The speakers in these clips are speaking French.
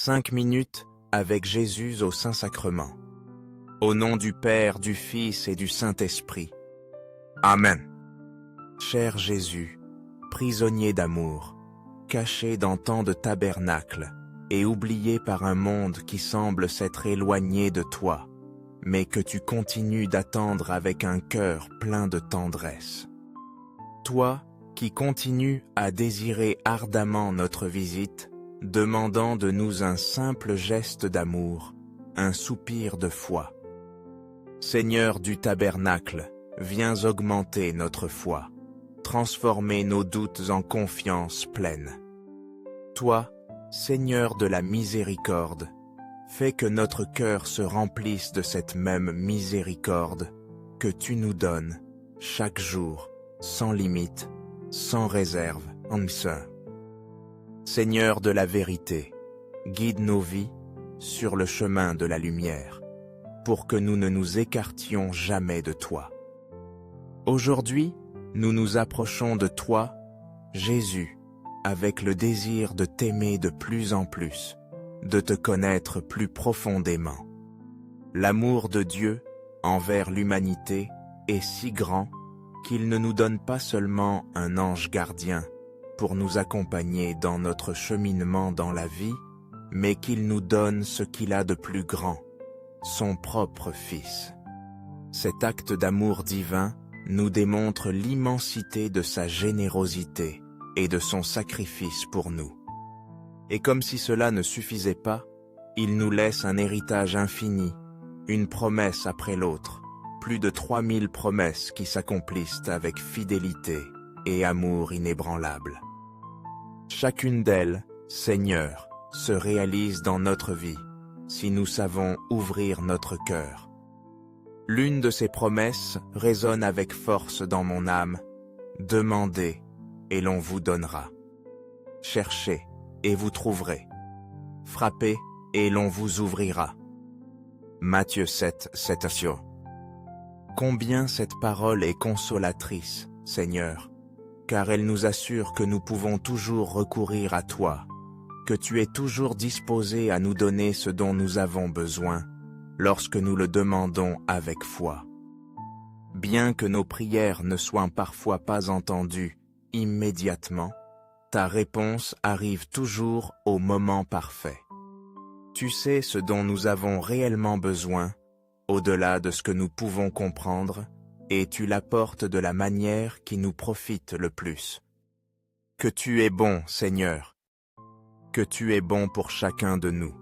5 minutes avec Jésus au Saint-Sacrement. Au nom du Père, du Fils et du Saint-Esprit. Amen. Cher Jésus, prisonnier d'amour, caché dans tant de tabernacles et oublié par un monde qui semble s'être éloigné de toi, mais que tu continues d'attendre avec un cœur plein de tendresse. Toi qui continues à désirer ardemment notre visite, demandant de nous un simple geste d'amour, un soupir de foi. Seigneur du tabernacle, viens augmenter notre foi, transformer nos doutes en confiance pleine. Toi, Seigneur de la miséricorde, fais que notre cœur se remplisse de cette même miséricorde que tu nous donnes chaque jour, sans limite, sans réserve, en ça. Seigneur de la vérité, guide nos vies sur le chemin de la lumière, pour que nous ne nous écartions jamais de toi. Aujourd'hui, nous nous approchons de toi, Jésus, avec le désir de t'aimer de plus en plus, de te connaître plus profondément. L'amour de Dieu envers l'humanité est si grand qu'il ne nous donne pas seulement un ange gardien pour nous accompagner dans notre cheminement dans la vie, mais qu'il nous donne ce qu'il a de plus grand, son propre Fils. Cet acte d'amour divin nous démontre l'immensité de sa générosité et de son sacrifice pour nous. Et comme si cela ne suffisait pas, il nous laisse un héritage infini, une promesse après l'autre, plus de 3000 promesses qui s'accomplissent avec fidélité et amour inébranlable. Chacune d'elles, Seigneur, se réalise dans notre vie, si nous savons ouvrir notre cœur. L'une de ces promesses résonne avec force dans mon âme. Demandez, et l'on vous donnera. Cherchez, et vous trouverez. Frappez, et l'on vous ouvrira. Matthieu 7, 7. Combien cette parole est consolatrice, Seigneur, car elle nous assure que nous pouvons toujours recourir à toi, que tu es toujours disposé à nous donner ce dont nous avons besoin, lorsque nous le demandons avec foi. Bien que nos prières ne soient parfois pas entendues immédiatement, ta réponse arrive toujours au moment parfait. Tu sais ce dont nous avons réellement besoin, au-delà de ce que nous pouvons comprendre, et tu l'apportes de la manière qui nous profite le plus. Que tu es bon, Seigneur. Que tu es bon pour chacun de nous,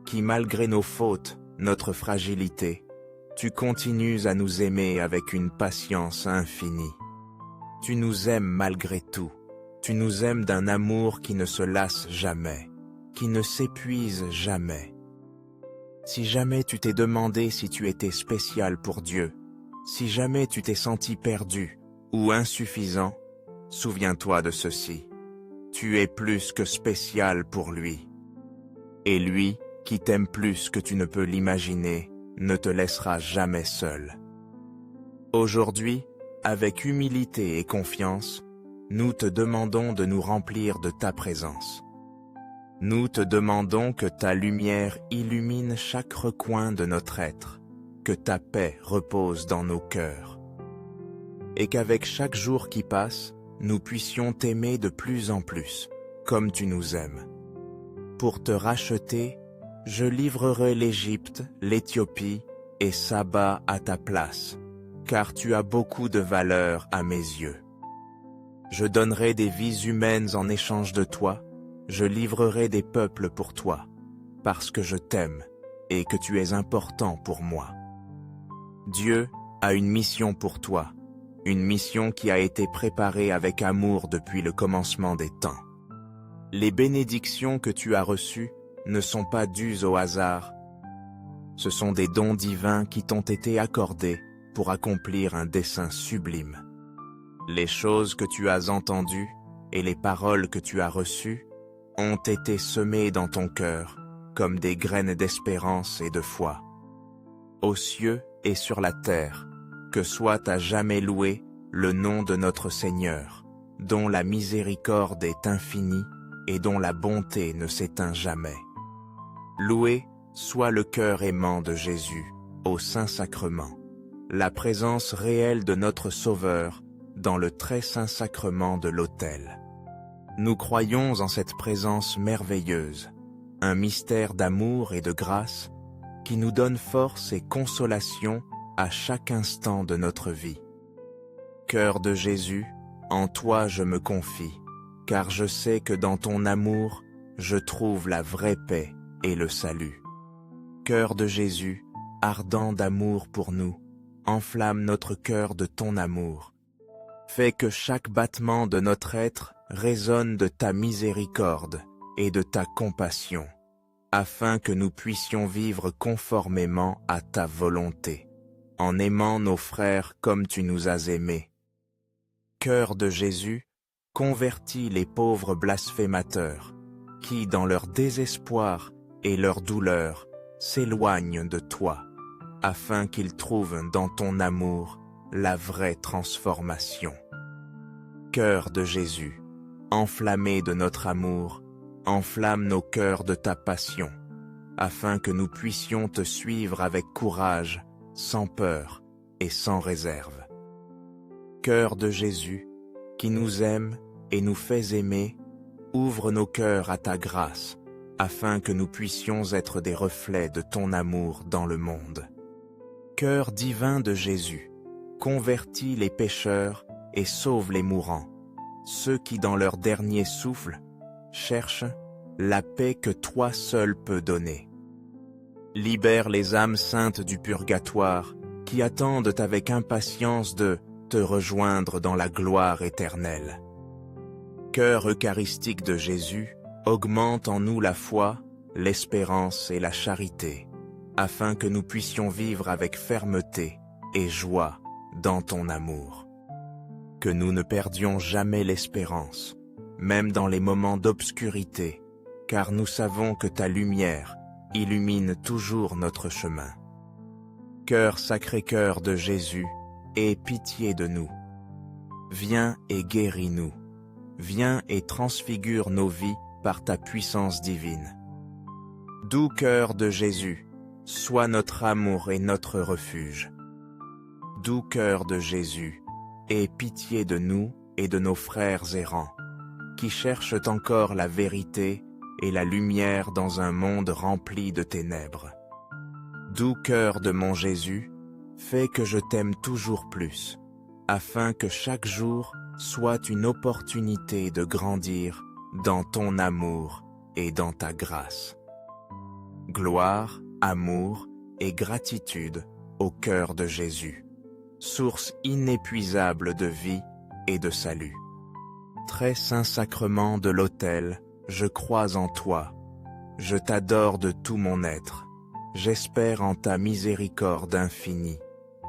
qui malgré nos fautes, notre fragilité, tu continues à nous aimer avec une patience infinie. Tu nous aimes malgré tout, tu nous aimes d'un amour qui ne se lasse jamais, qui ne s'épuise jamais. Si jamais tu t'es demandé si tu étais spécial pour Dieu, si jamais tu t'es senti perdu ou insuffisant, souviens-toi de ceci. Tu es plus que spécial pour lui. Et lui, qui t'aime plus que tu ne peux l'imaginer, ne te laissera jamais seul. Aujourd'hui, avec humilité et confiance, nous te demandons de nous remplir de ta présence. Nous te demandons que ta lumière illumine chaque recoin de notre être, que ta paix repose dans nos cœurs, et qu'avec chaque jour qui passe, nous puissions t'aimer de plus en plus, comme tu nous aimes. Pour te racheter, je livrerai l'Égypte, l'Éthiopie et Saba à ta place, car tu as beaucoup de valeur à mes yeux. Je donnerai des vies humaines en échange de toi, je livrerai des peuples pour toi, parce que je t'aime et que tu es important pour moi. Dieu a une mission pour toi, une mission qui a été préparée avec amour depuis le commencement des temps. Les bénédictions que tu as reçues ne sont pas dues au hasard. Ce sont des dons divins qui t'ont été accordés pour accomplir un dessein sublime. Les choses que tu as entendues et les paroles que tu as reçues ont été semées dans ton cœur comme des graines d'espérance et de foi. Aux cieux et sur la terre, que soit à jamais loué le nom de notre Seigneur, dont la miséricorde est infinie et dont la bonté ne s'éteint jamais. Loué soit le cœur aimant de Jésus, au Saint-Sacrement, la présence réelle de notre Sauveur dans le très saint sacrement de l'autel. Nous croyons en cette présence merveilleuse, un mystère d'amour et de grâce qui nous donne force et consolation à chaque instant de notre vie. Cœur de Jésus, en toi je me confie, car je sais que dans ton amour, je trouve la vraie paix et le salut. Cœur de Jésus, ardent d'amour pour nous, enflamme notre cœur de ton amour. Fais que chaque battement de notre être résonne de ta miséricorde et de ta compassion, afin que nous puissions vivre conformément à ta volonté, en aimant nos frères comme tu nous as aimés. Cœur de Jésus, convertis les pauvres blasphémateurs, qui, dans leur désespoir et leur douleur, s'éloignent de toi, afin qu'ils trouvent dans ton amour la vraie transformation. Cœur de Jésus, enflammé de notre amour, enflamme nos cœurs de ta passion, afin que nous puissions te suivre avec courage, sans peur et sans réserve. Cœur de Jésus, qui nous aime et nous fait aimer, ouvre nos cœurs à ta grâce, afin que nous puissions être des reflets de ton amour dans le monde. Cœur divin de Jésus, convertis les pécheurs et sauve les mourants, ceux qui dans leur dernier souffle cherchent la paix que toi seul peux donner. Libère les âmes saintes du purgatoire qui attendent avec impatience de te rejoindre dans la gloire éternelle. Cœur eucharistique de Jésus, augmente en nous la foi, l'espérance et la charité, afin que nous puissions vivre avec fermeté et joie dans ton amour. Que nous ne perdions jamais l'espérance, même dans les moments d'obscurité, car nous savons que ta lumière illumine toujours notre chemin. Cœur Sacré-Cœur de Jésus, aie pitié de nous. Viens et guéris-nous. Viens et transfigure nos vies par ta puissance divine. Doux cœur de Jésus, sois notre amour et notre refuge. Doux cœur de Jésus, aie pitié de nous et de nos frères errants, qui cherchent encore la vérité et la lumière dans un monde rempli de ténèbres. Doux cœur de mon Jésus, fais que je t'aime toujours plus, afin que chaque jour soit une opportunité de grandir dans ton amour et dans ta grâce. Gloire, amour et gratitude au cœur de Jésus, source inépuisable de vie et de salut. Très saint sacrement de l'autel, je crois en toi, je t'adore de tout mon être, j'espère en ta miséricorde infinie,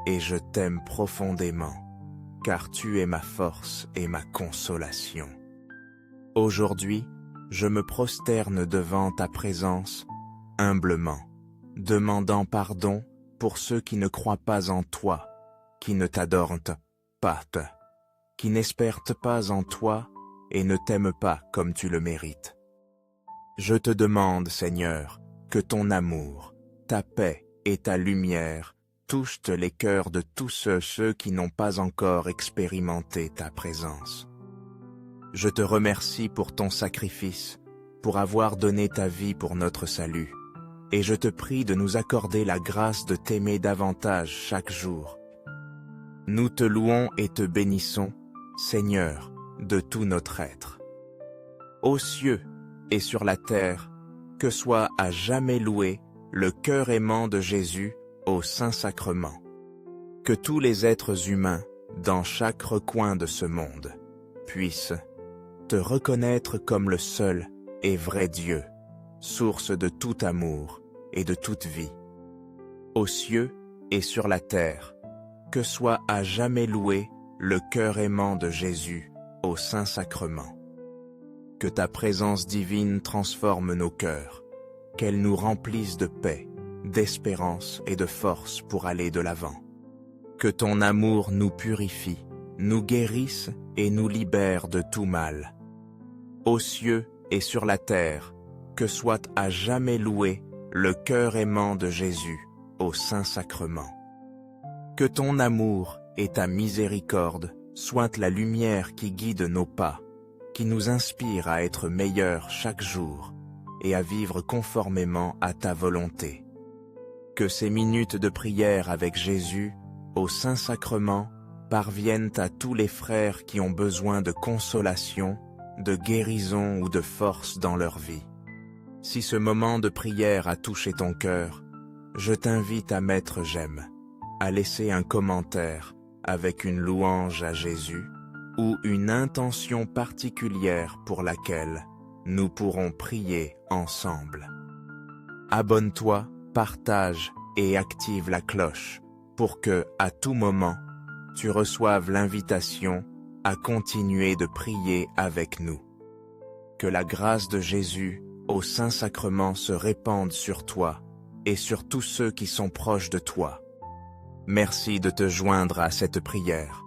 et je t'aime profondément, car tu es ma force et ma consolation. Aujourd'hui, je me prosterne devant ta présence, humblement, demandant pardon pour ceux qui ne croient pas en toi, qui ne t'adorent pas, qui n'espèrent pas en toi et ne t'aiment pas comme tu le mérites. Je te demande, Seigneur, que ton amour, ta paix et ta lumière touchent les cœurs de tous ceux qui n'ont pas encore expérimenté ta présence. Je te remercie pour ton sacrifice, pour avoir donné ta vie pour notre salut, et je te prie de nous accorder la grâce de t'aimer davantage chaque jour. Nous te louons et te bénissons, Seigneur, de tout notre être. Aux cieux et sur la terre, que soit à jamais loué le cœur aimant de Jésus au Saint-Sacrement. Que tous les êtres humains, dans chaque recoin de ce monde, puissent te reconnaître comme le seul et vrai Dieu, source de tout amour et de toute vie. Aux cieux et sur la terre, que soit à jamais loué le cœur aimant de Jésus au Saint-Sacrement. Que ta présence divine transforme nos cœurs, qu'elle nous remplisse de paix, d'espérance et de force pour aller de l'avant. Que ton amour nous purifie, nous guérisse et nous libère de tout mal. Aux cieux et sur la terre, que soit à jamais loué le cœur aimant de Jésus au Saint-Sacrement. Que ton amour et ta miséricorde soient la lumière qui guide nos pas, qui nous inspire à être meilleurs chaque jour et à vivre conformément à ta volonté. Que ces minutes de prière avec Jésus au Saint-Sacrement parviennent à tous les frères qui ont besoin de consolation, de guérison ou de force dans leur vie. Si ce moment de prière a touché ton cœur, je t'invite à mettre j'aime, à laisser un commentaire avec une louange à Jésus ou une intention particulière pour laquelle nous pourrons prier ensemble. Abonne-toi, partage et active la cloche pour que, à tout moment, tu reçoives l'invitation à continuer de prier avec nous. Que la grâce de Jésus au Saint-Sacrement se répande sur toi et sur tous ceux qui sont proches de toi. Merci de te joindre à cette prière.